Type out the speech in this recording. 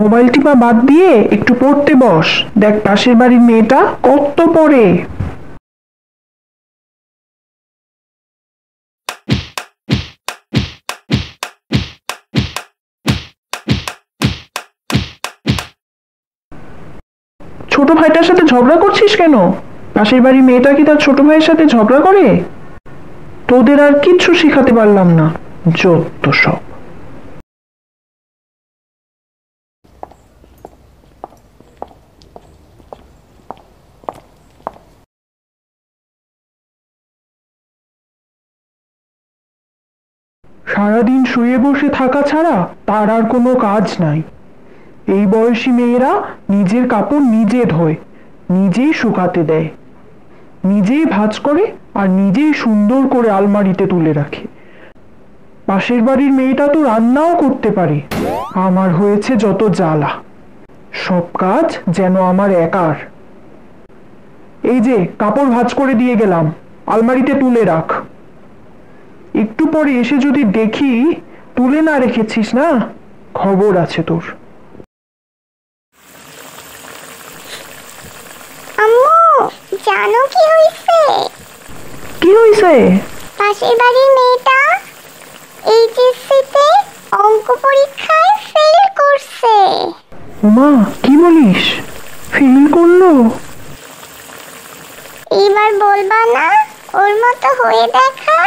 Mobile টিপা বাদ দিয়ে একটু পড়তে বস। দেখ পাশের বাড়ির মেয়েটা কত পড়ে। ছোট ভাইটার সাথে ঝগড়া করছিস কেন? পাশের বাড়ির মেয়েটা কি তার ছোট ভাইয়ের সাথে ঝগড়া করে? তোদের আর কিচ্ছু শিখাতে পারলাম না, যত সব। সারাদিন শুয়ে বসে থাকা ছাড়া তার আর কোনো কাজ নাই। এই বয়সী মেয়েরা নিজের কাপড় নিজে ধোয়, নিজেই শুকাতে দেয়, নিজেই ভাঁজ করে আর নিজেই সুন্দর করে আলমারিতে তুলে রাখে। পাশের বাড়ির মেয়েটা তো রান্নাও করতে পারে। আমার হয়েছে যত জ্বালা, সব কাজ যেন আমার একার। এই যে কাপড় ভাঁজ করে দিয়ে গেলাম, আলমারিতে তুলে রাখ। একটু পরে এসে যদি দেখি তুলে না রেখেছিস না, খবর আছে তোর। আম্মু, জানো কি হইছে? কি হইছে? পাশের বাড়ির মেয়েটা এইচএসসিতে অঙ্ক পরীক্ষায় ফেল করছে। মা, কি বলিস? ফেল করলো? এবার বলবা না ওর মতো হয়ে দেখা?